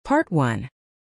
Part 1.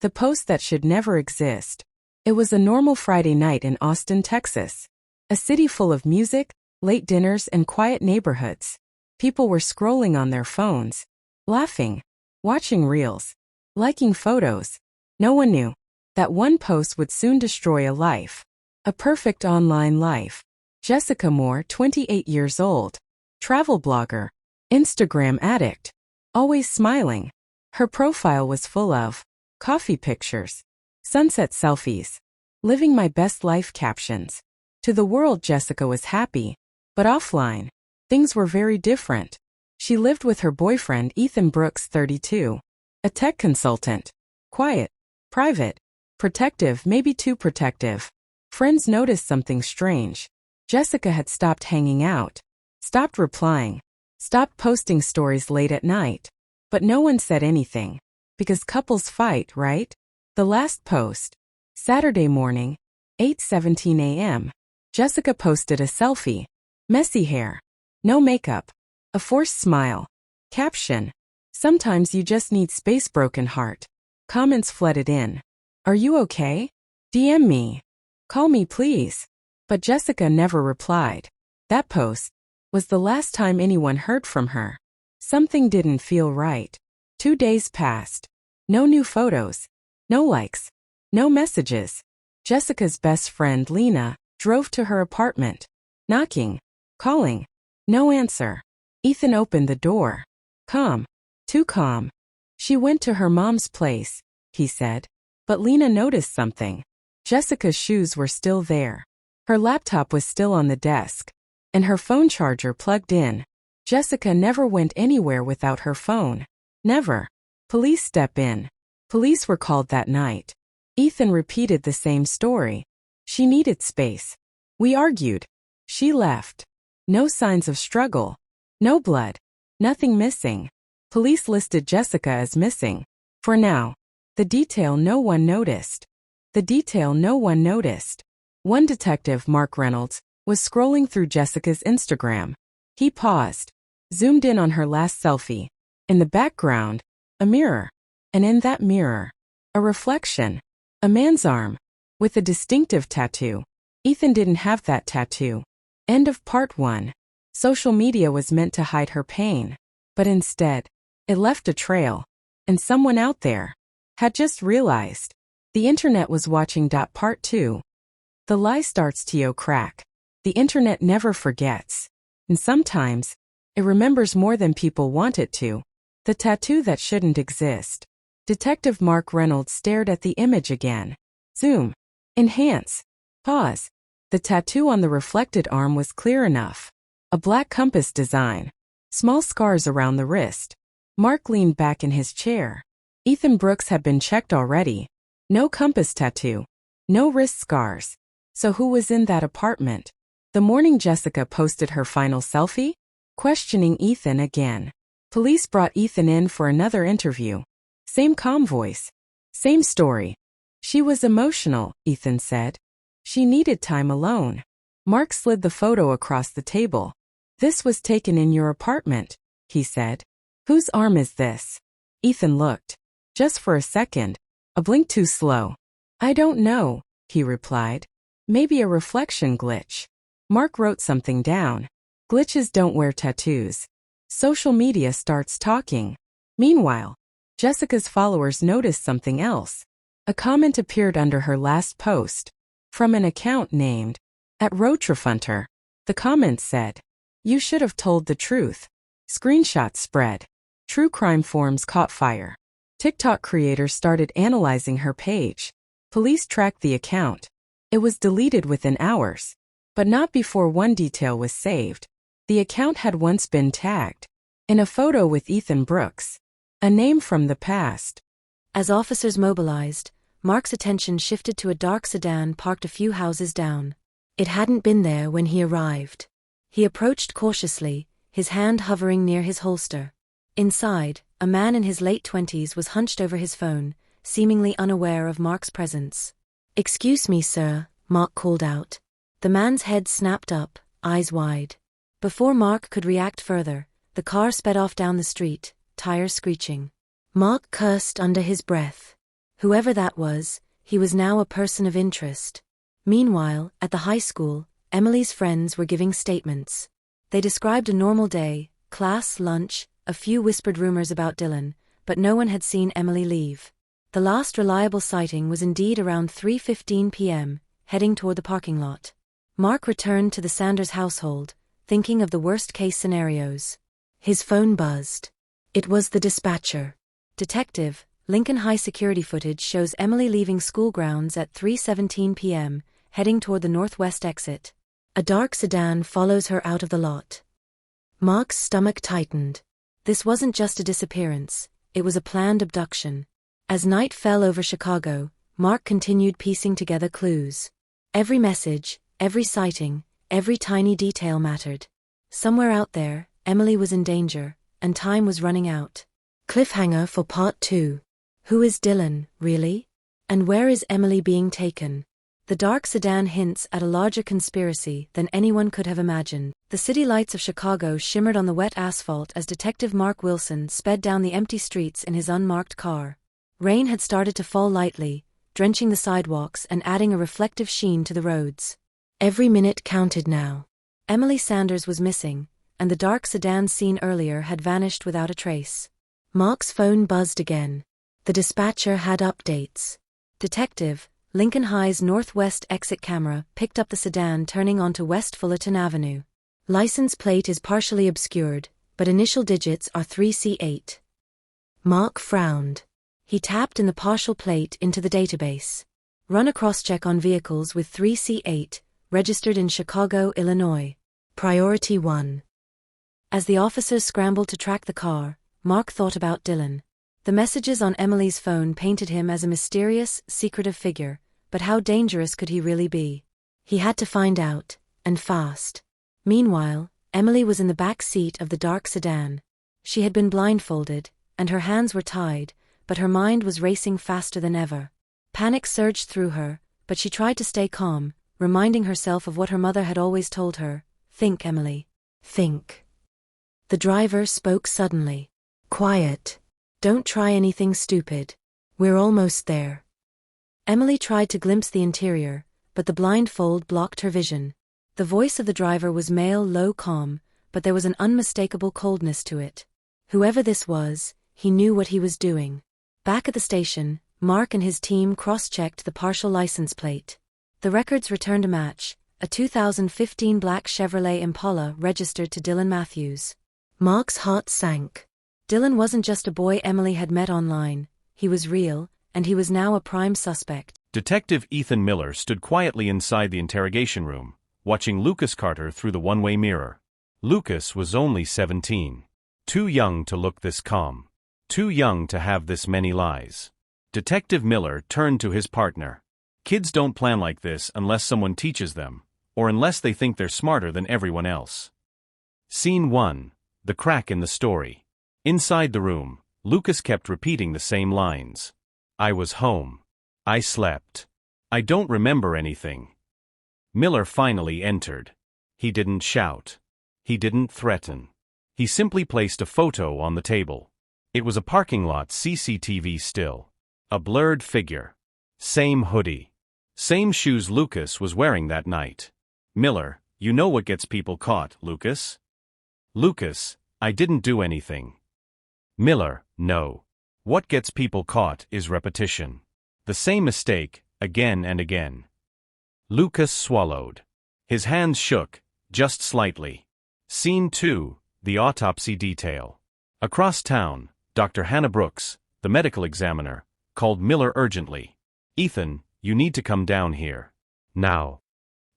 The post that should never exist. It was a normal Friday night in Austin, Texas. A city full of music, late dinners, and quiet neighborhoods. People were scrolling on their phones, laughing, watching reels, liking photos. No one knew that one post would soon destroy a life. A perfect online life. Jessica Moore, 28 years old. Travel blogger. Instagram addict. Always smiling. Her profile was full of coffee pictures, sunset selfies, living my best life captions. To the world, Jessica was happy, but offline, things were very different. She lived with her boyfriend Ethan Brooks, 32, a tech consultant. Quiet, private, protective, maybe too protective. Friends noticed something strange. Jessica had stopped hanging out, stopped replying, stopped posting stories late at night. But no one said anything. Because couples fight, right? The last post. Saturday morning, 8:17 a.m. Jessica posted a selfie. Messy hair. No makeup. A forced smile. Caption. Sometimes you just need space, broken heart. Comments flooded in. Are you okay? DM me. Call me please. But Jessica never replied. That post was the last time anyone heard from her. Something didn't feel right. 2 days passed. No new photos. No likes. No messages. Jessica's best friend Lena drove to her apartment. Knocking. Calling. No answer. Ethan opened the door. Calm. Too calm. She went to her mom's place, he said. But Lena noticed something. Jessica's shoes were still there. Her laptop was still on the desk. And her phone charger plugged in. Jessica never went anywhere without her phone. Never. Police step in. Police were called that night. Ethan repeated the same story. She needed space. We argued. She left. No signs of struggle. No blood. Nothing missing. Police listed Jessica as missing. For now. The detail no one noticed. The detail no one noticed. One detective, Mark Reynolds, was scrolling through Jessica's Instagram. He paused. Zoomed in on her last selfie. In the background, a mirror. And in that mirror, a reflection. A man's arm. With a distinctive tattoo. Ethan didn't have that tattoo. End of part 1. Social media was meant to hide her pain. But instead, it left a trail. And someone out there had just realized. The internet was watching. Part 2. The lie starts to crack. The internet never forgets. And sometimes, it remembers more than people want it to. The tattoo that shouldn't exist. Detective Mark Reynolds stared at the image again. Zoom. Enhance. Pause. The tattoo on the reflected arm was clear enough. A black compass design. Small scars around the wrist. Mark leaned back in his chair. Ethan Brooks had been checked already. No compass tattoo. No wrist scars. So who was in that apartment? The morning Jessica posted her final selfie? Questioning Ethan again. Police brought Ethan in for another interview. Same calm voice. Same story. She was emotional, Ethan said. She needed time alone. Mark slid the photo across the table. This was taken in your apartment, he said. Whose arm is this? Ethan looked. Just for a second. A blink too slow. I don't know, he replied. Maybe a reflection glitch. Mark wrote something down. Glitches don't wear tattoos. Social media starts talking. Meanwhile, Jessica's followers noticed something else. A comment appeared under her last post. From an account named @Roadtriffunter. The comment said, "You should have told the truth." Screenshots spread. True crime forums caught fire. TikTok creators started analyzing her page. Police tracked the account. It was deleted within hours. But not before one detail was saved. The account had once been tagged in a photo with Ethan Brooks, a name from the past. As officers mobilized, Mark's attention shifted to a dark sedan parked a few houses down. It hadn't been there when he arrived. He approached cautiously, his hand hovering near his holster. Inside, a man in his late 20s was hunched over his phone, seemingly unaware of Mark's presence. "Excuse me, sir," Mark called out. The man's head snapped up, eyes wide. Before Mark could react further, the car sped off down the street, tires screeching. Mark cursed under his breath. Whoever that was, he was now a person of interest. Meanwhile, at the high school, Emily's friends were giving statements. They described a normal day, class, lunch, a few whispered rumors about Dylan, but no one had seen Emily leave. The last reliable sighting was indeed around 3:15 p.m., heading toward the parking lot. Mark returned to the Sanders household, thinking of the worst-case scenarios. His phone buzzed. It was the dispatcher. Detective, Lincoln High security footage shows Emily leaving school grounds at 3:17 p.m., heading toward the northwest exit. A dark sedan follows her out of the lot. Mark's stomach tightened. This wasn't just a disappearance, it was a planned abduction. As night fell over Chicago, Mark continued piecing together clues. Every message, every sighting, every tiny detail mattered. Somewhere out there, Emily was in danger, and time was running out. Cliffhanger for Part 2. Who is Dylan, really? And where is Emily being taken? The dark sedan hints at a larger conspiracy than anyone could have imagined. The city lights of Chicago shimmered on the wet asphalt as Detective Mark Wilson sped down the empty streets in his unmarked car. Rain had started to fall lightly, drenching the sidewalks and adding a reflective sheen to the roads. Every minute counted now. Emily Sanders was missing, and the dark sedan seen earlier had vanished without a trace. Mark's phone buzzed again. The dispatcher had updates. Detective, Lincoln High's northwest exit camera picked up the sedan turning onto West Fullerton Avenue. License plate is partially obscured, but initial digits are 3C8. Mark frowned. He tapped in the partial plate into the database. Run a cross-check on vehicles with 3C8, registered in Chicago, Illinois. Priority 1. As the officers scrambled to track the car, Mark thought about Dylan. The messages on Emily's phone painted him as a mysterious, secretive figure, but how dangerous could he really be? He had to find out, and fast. Meanwhile, Emily was in the back seat of the dark sedan. She had been blindfolded, and her hands were tied, but her mind was racing faster than ever. Panic surged through her, but she tried to stay calm, reminding herself of what her mother had always told her. Think, Emily. Think. The driver spoke suddenly. Quiet. Don't try anything stupid. We're almost there. Emily tried to glimpse the interior, but the blindfold blocked her vision. The voice of the driver was male, low, calm, but there was an unmistakable coldness to it. Whoever this was, he knew what he was doing. Back at the station, Mark and his team cross-checked the partial license plate. The records returned a match, a 2015 black Chevrolet Impala registered to Dylan Matthews. Mark's heart sank. Dylan wasn't just a boy Emily had met online, he was real, and he was now a prime suspect. Detective Ethan Miller stood quietly inside the interrogation room, watching Lucas Carter through the one-way mirror. Lucas was only 17. Too young to look this calm. Too young to have this many lies. Detective Miller turned to his partner. Kids don't plan like this unless someone teaches them, or unless they think they're smarter than everyone else. Scene 1. The crack in the story. Inside the room, Lucas kept repeating the same lines. I was home. I slept. I don't remember anything. Miller finally entered. He didn't shout. He didn't threaten. He simply placed a photo on the table. It was a parking lot CCTV still. A blurred figure. Same hoodie. Same shoes Lucas was wearing that night. Miller, you know what gets people caught, Lucas? Lucas, I didn't do anything. Miller, no. What gets people caught is repetition. The same mistake, again and again. Lucas swallowed. His hands shook, just slightly. Scene 2, the autopsy detail. Across town, Dr. Hannah Brooks, the medical examiner, called Miller urgently. Ethan, you need to come down here. Now.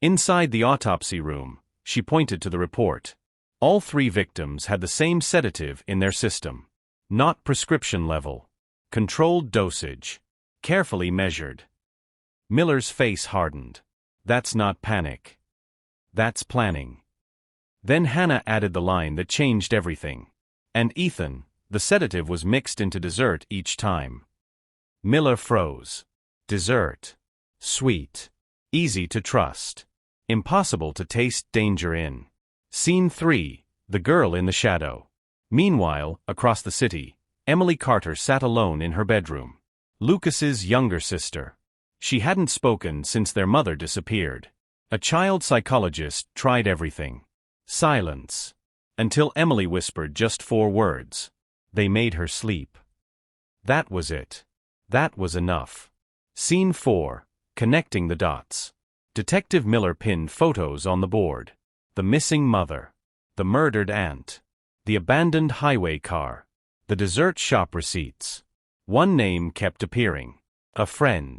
Inside the autopsy room, she pointed to the report. All 3 victims had the same sedative in their system. Not prescription level. Controlled dosage. Carefully measured. Miller's face hardened. That's not panic. That's planning. Then Hannah added the line that changed everything. And Ethan, the sedative was mixed into dessert each time. Miller froze. Dessert. Sweet. Easy to trust. Impossible to taste danger in. Scene 3, the girl in the shadow. Meanwhile, across the city, Emily Carter sat alone in her bedroom. Lucas's younger sister. She hadn't spoken since their mother disappeared. A child psychologist tried everything. Silence. Until Emily whispered just 4 words. They made her sleep. That was it. That was enough. Scene 4. Connecting the dots. Detective Miller pinned photos on the board. The missing mother. The murdered aunt. The abandoned highway car. The dessert shop receipts. One name kept appearing. A friend.